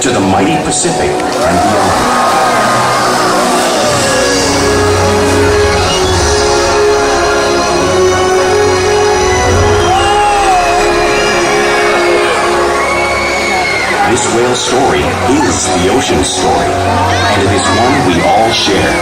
to the mighty Pacific and beyond. This whale story is the ocean's story, and it is one we all share.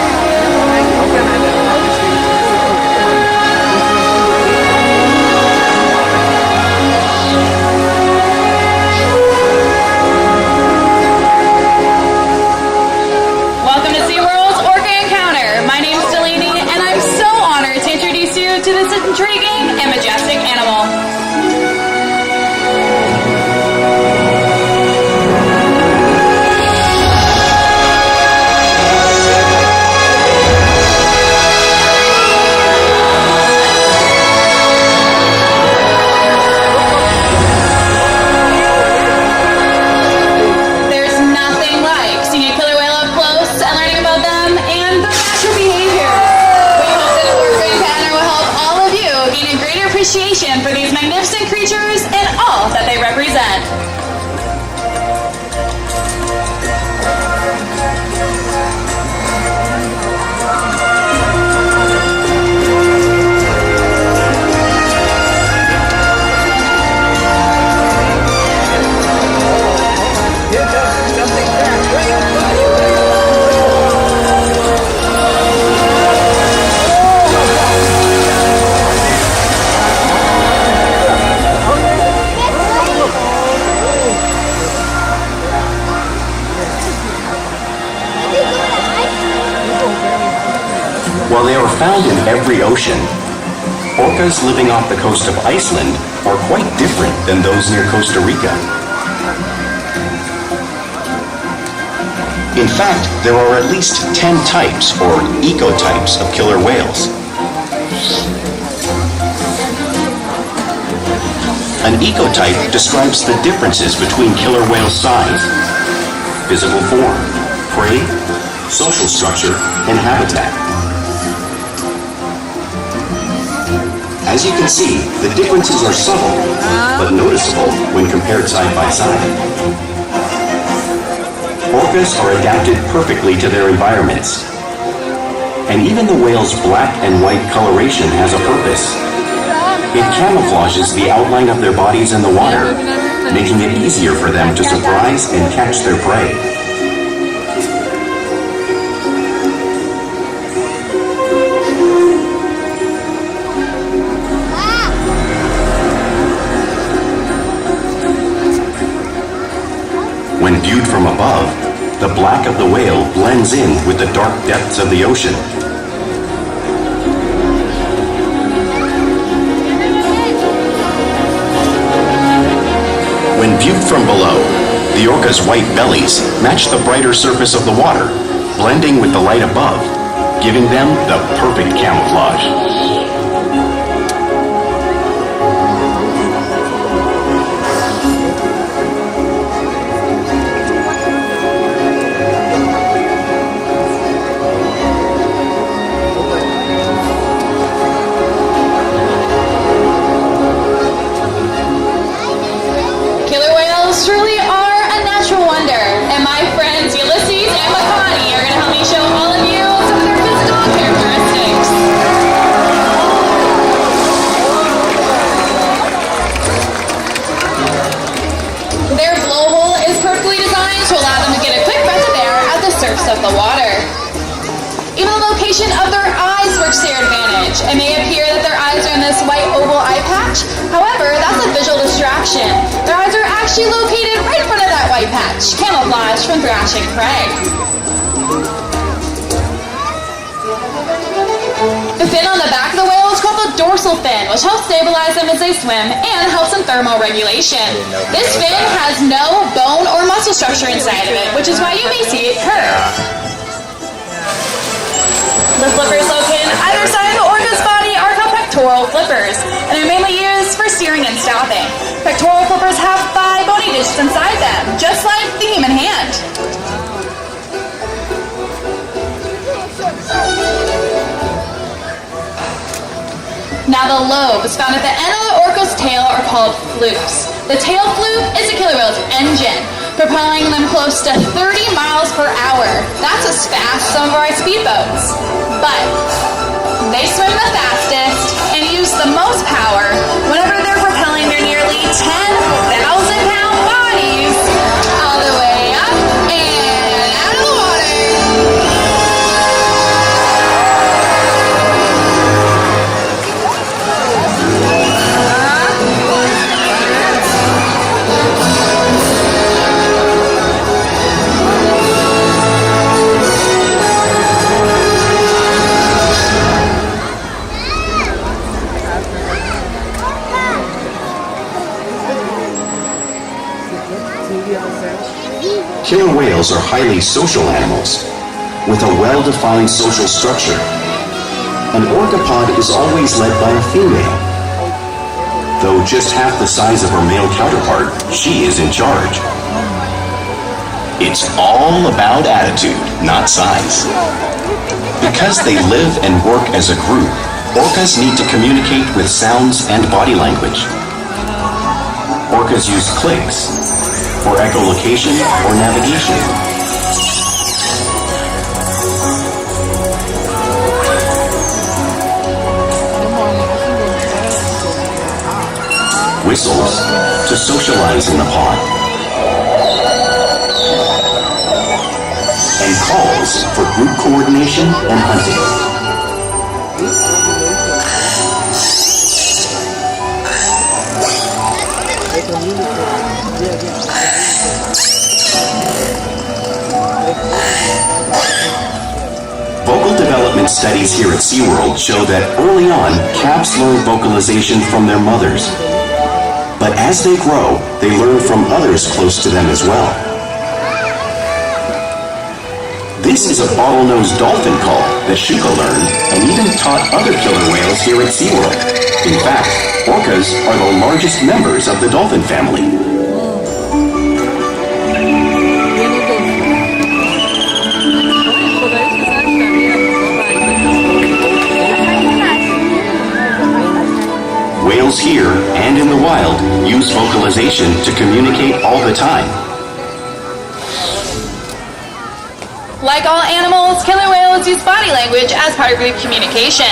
Welcome to SeaWorld's Orca Encounter. My name is Delaney, and I'm so honored to introduce you to this intriguing and majestic animal. Appreciation for these magnificent creatures and all that they represent. While they are found in every ocean, orcas living off the coast of Iceland are quite different than those near Costa Rica. In fact, there are at least 10 types or ecotypes of killer whales. An ecotype describes the differences between killer whale size, physical form, prey, social structure, and habitat. As you can see, the differences are subtle, but noticeable when compared side by side. Orcas are adapted perfectly to their environments. And even the whale's black and white coloration has a purpose. It camouflages the outline of their bodies in the water, making it easier for them to surprise and catch their prey. When viewed from above, the black of the whale blends in with the dark depths of the ocean. When viewed from below, the orca's white bellies match the brighter surface of the water, blending with the light above, giving them the perfect camouflage. Truly are a natural wonder, and my friends Ulises and Makani are going to help me show all of you some of their physical characteristics. Their blowhole is perfectly designed to allow them to get a quick breath of air at the surface of the water. Even the location of their eyes works to their advantage. It may appear that their eyes are in this white oval eye patch. However, that's a visual distraction. Their eyes are actually located right in front of that white patch, camouflaged from thrashing prey. The fin on the back of the whale is called the dorsal fin, which helps stabilize them as they swim and helps in thermal regulation. This fin has no bone or muscle structure inside of it, which is why you may see it curve. The flippers located on either side of the orca's body are called pectoral flippers, and they're mainly used for steering and stopping. Pectoral flippers have 5 bony digits inside them, just like the human hand. Now the lobes found at the end of the orca's tail are called flukes. The tail fluke is the killer whale's engine, propelling them close close to 30 miles per hour. That's as fast as some of our speedboats. But they swim the fastest and use the most power whenever they're propelling their nearly 10,000-pound bodies all the way up and out of the water. Killer whales are highly social animals with a well-defined social structure. An orcapod is always led by a female. Though just half the size of her male counterpart, she is in charge. It's all about attitude, not size. Because they live and work as a group, orcas need to communicate with sounds and body language. Orcas use clicks for echolocation or navigation. Whistles to socialize in the pod. And calls for group coordination and hunting. Vocal development studies here at SeaWorld show that early on, calves learn vocalization from their mothers. But as they grow, they learn from others close to them as well. This is a bottlenose dolphin call that Shuka learned and even taught other killer whales here at SeaWorld. In fact, orcas are the largest members of the dolphin family. Whales here and in the wild use vocalization to communicate all the time. Like all animals, killer whales use body language as part of group communication.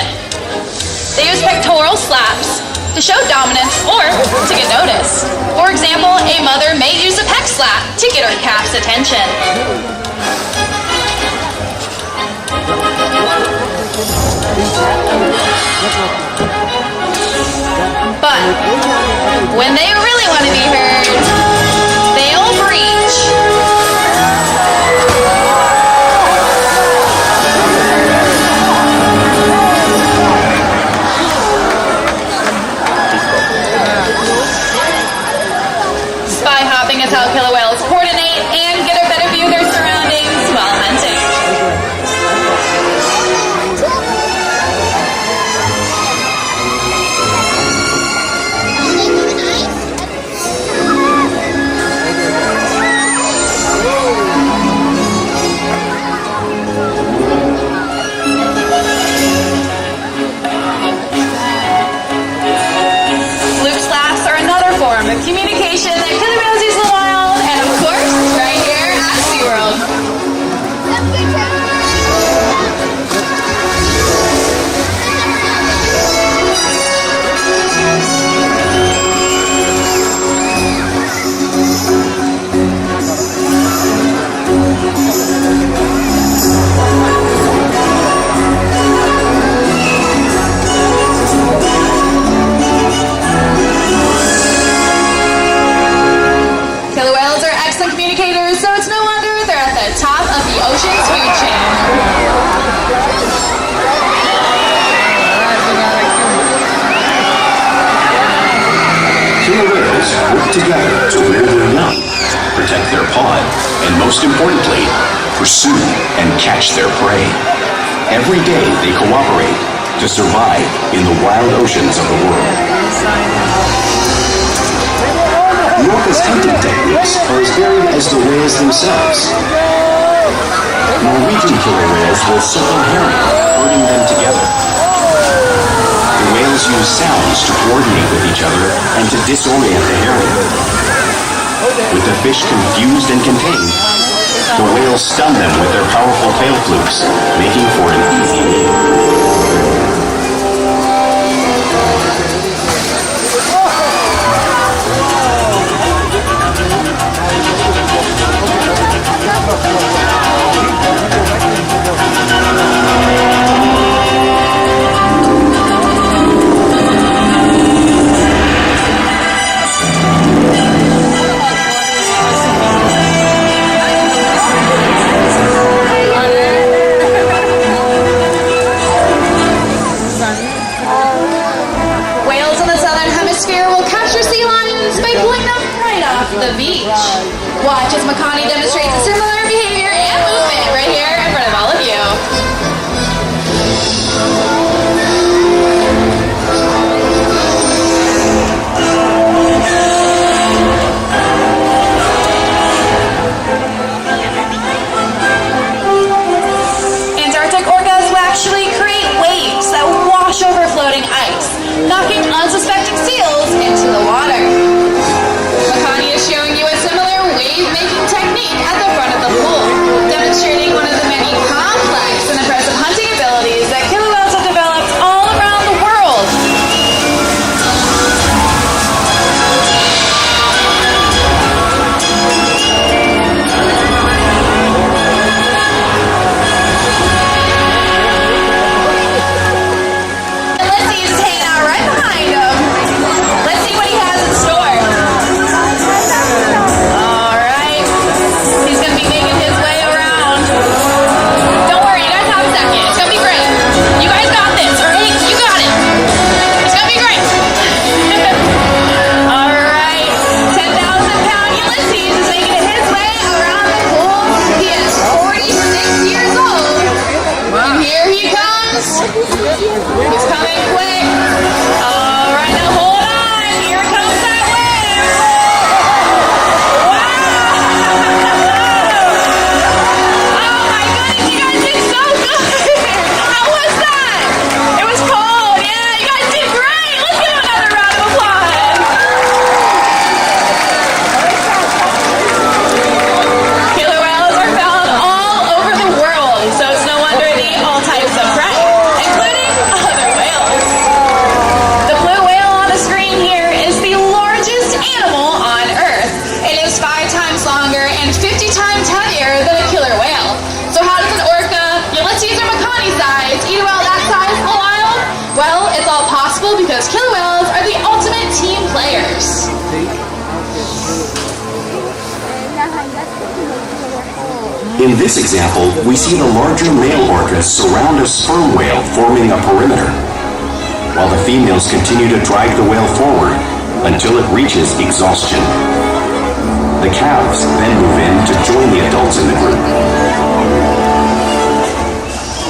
They use pectoral slaps to show dominance or to get noticed. For example, a mother may use a pec slap to get her calf's attention. But when they really want to be heard, they'll breach. Spy hopping is how killer whales coordinate and get a better view of their surroundings while hunting. Communication that killer whales use in the wild, and of course, right here at SeaWorld. Killer whales are excellent communicators, so it's no wonder they're at the top of the ocean's food chain. Killer whales work together to rear their young, protect their pod, and most importantly, pursue and catch their prey. Every day they cooperate to survive in the wild oceans of the world. The orca's hunting techniques are as varied as the whales themselves. Norwegian killer whales will circle herring, herding them together. The whales use sounds to coordinate with each other and to disorient the herring. With the fish confused and contained, whales stun them with their powerful tail flukes, making for an easy meal. The beach. Watch as Makani demonstrates a similar behavior and movement right here in front of all of you. Antarctic orcas will actually create waves that wash over floating ice, knocking unsuspecting seals into the water. Makani is showing you a similar wave-making technique at the front of the pool, demonstrating one of the many complex and impressive hunting abilities that killer whales have developed all around the world. Ulises is hanging out right behind him. Let's see what he has in store. He's coming quick. All right, now hold on. Here comes that wave. Wow! Oh my goodness, you guys did so good. How was that? It was cold. Yeah, you guys did great. Let's give him another round of applause. Killer whales are found all over the world, so it's no wonder they eat all types of prey, including other whales. The blue whale on the screen here is the largest animal on Earth. It is 5 times longer and 50 times heavier than a killer whale. So how does an orca, Ulises or Makani size, eat a whale that size in the wild? Well, it's all possible because killer whales are the ultimate team players. In this example, we see the larger male orcas surround a sperm whale, forming a perimeter, while the females continue to drag the whale forward until it reaches exhaustion. The calves then move in to join the adults in the group.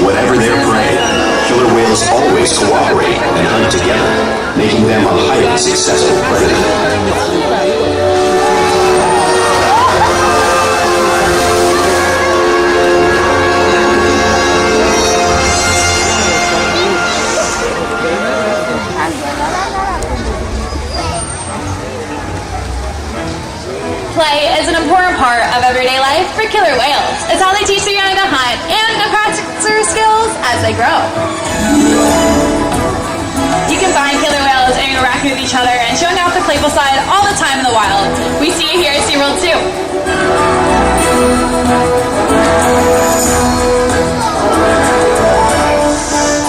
Whatever their prey, killer whales always cooperate and hunt together, making them a highly successful predator. Play is an important part of everyday life for killer whales. It's how they teach their young to hunt and to practice their skills as they grow. You can find killer whales interacting with each other and showing off their playful side all the time in the wild. We see it here at SeaWorld too.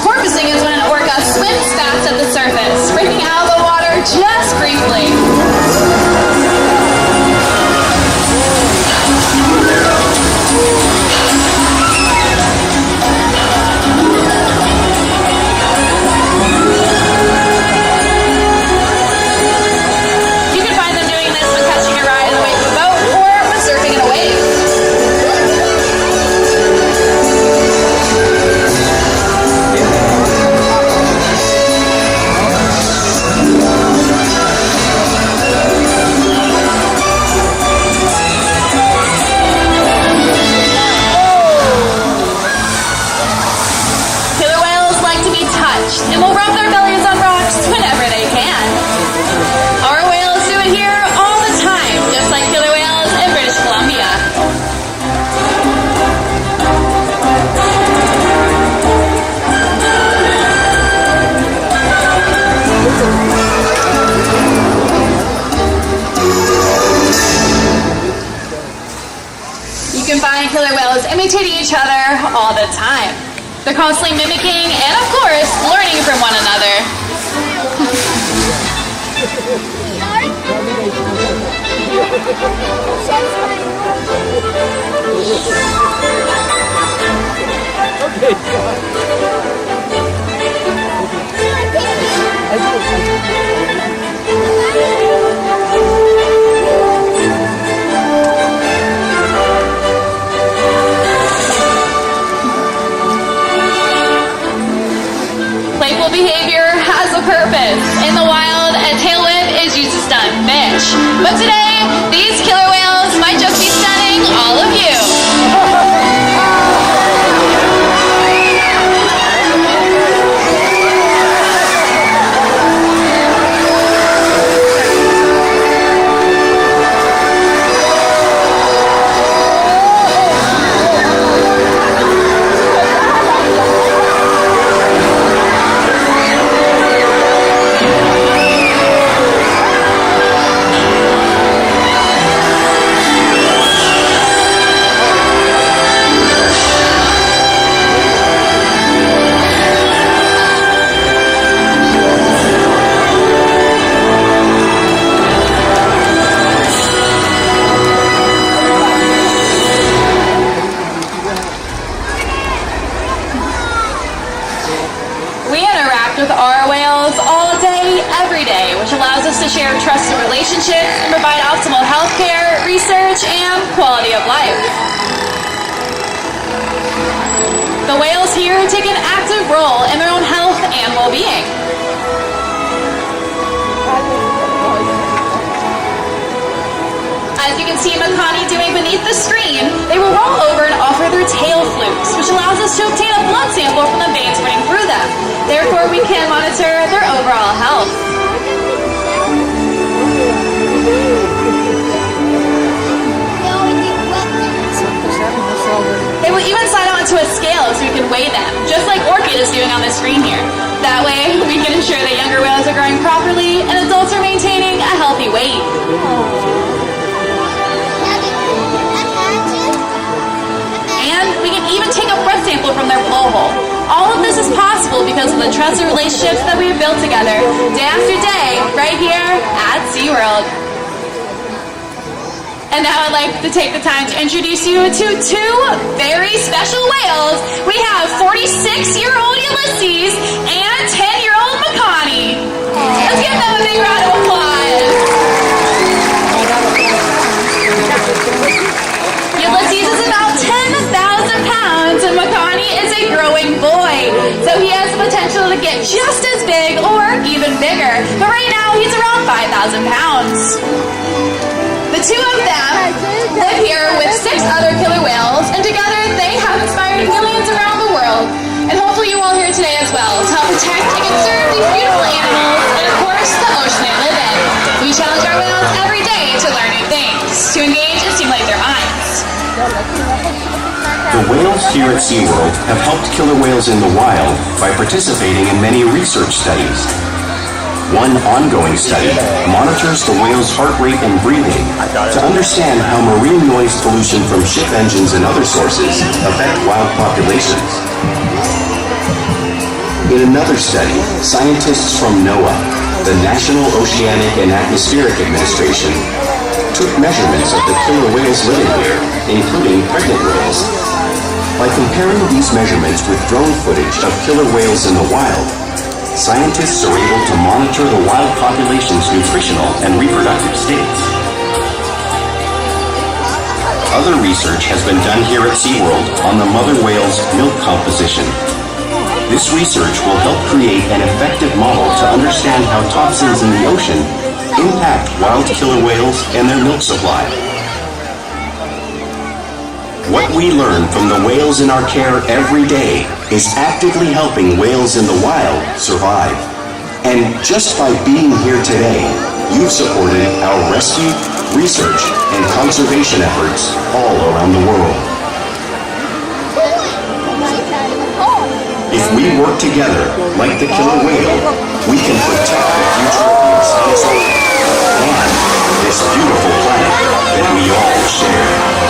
Porpoising is when an orca swims fast at the surface, breaking out of the water just briefly. You can find them doing this when catching a ride away from a boat or when surfing in a wave. can find killer whales imitating each other all the time. They're constantly mimicking and, of course, learning from one another. Playful behavior has a purpose. In the wild, a tail whip is used to stun fish. But today, these killer whales might just be stunning all of you. To share trusted relationships and provide optimal health care, research, and quality of life. The whales here take an active role in their own health and well-being. As you can see Makani doing beneath the screen, they will roll over and offer their tail flukes, which allows us to obtain a blood sample from the veins running through them. Therefore, we can monitor their overall health. They will even slide onto a scale so we can weigh them, just like Orca is doing on the screen here. That way, we can ensure that younger whales are growing properly and adults are maintaining a healthy weight. And we can even take a breath sample from their blowhole. All of this is possible because of the trusted relationships that we've built together day after day right here at SeaWorld. And now I'd like to take the time to introduce you to two very special whales. We have 46-year-old Ulises and 10-year-old Makani. Let's give them a big round of applause. Ulises is about 10,000 pounds and Makani is a growing boy. So he has the potential to get just as big or even bigger. But right now he's around 5,000 pounds. The two of them live here with 6 other killer whales, and together they have inspired millions around the world. And hopefully you all here today as well to help protect and conserve these beautiful animals and of course the ocean they live in. We challenge our whales every day to learn new things, to engage and stimulate their minds. The whales here at SeaWorld have helped killer whales in the wild by participating in many research studies. One ongoing study monitors the whale's heart rate and breathing to understand how marine noise pollution from ship engines and other sources affect wild populations. In another study, scientists from NOAA, the National Oceanic and Atmospheric Administration, took measurements of the killer whales living here, including pregnant whales. By comparing these measurements with drone footage of killer whales in the wild, scientists are able to monitor the wild population's nutritional and reproductive states. Other research has been done here at SeaWorld on the mother whale's milk composition. This research will help create an effective model to understand how toxins in the ocean impact wild killer whales and their milk supply. What we learn from the whales in our care every day is actively helping whales in the wild survive. And just by being here today, you've supported our rescue, research, and conservation efforts all around the world. If we work together, like the killer whale, we can protect the future of the expanse and this beautiful planet that we all share.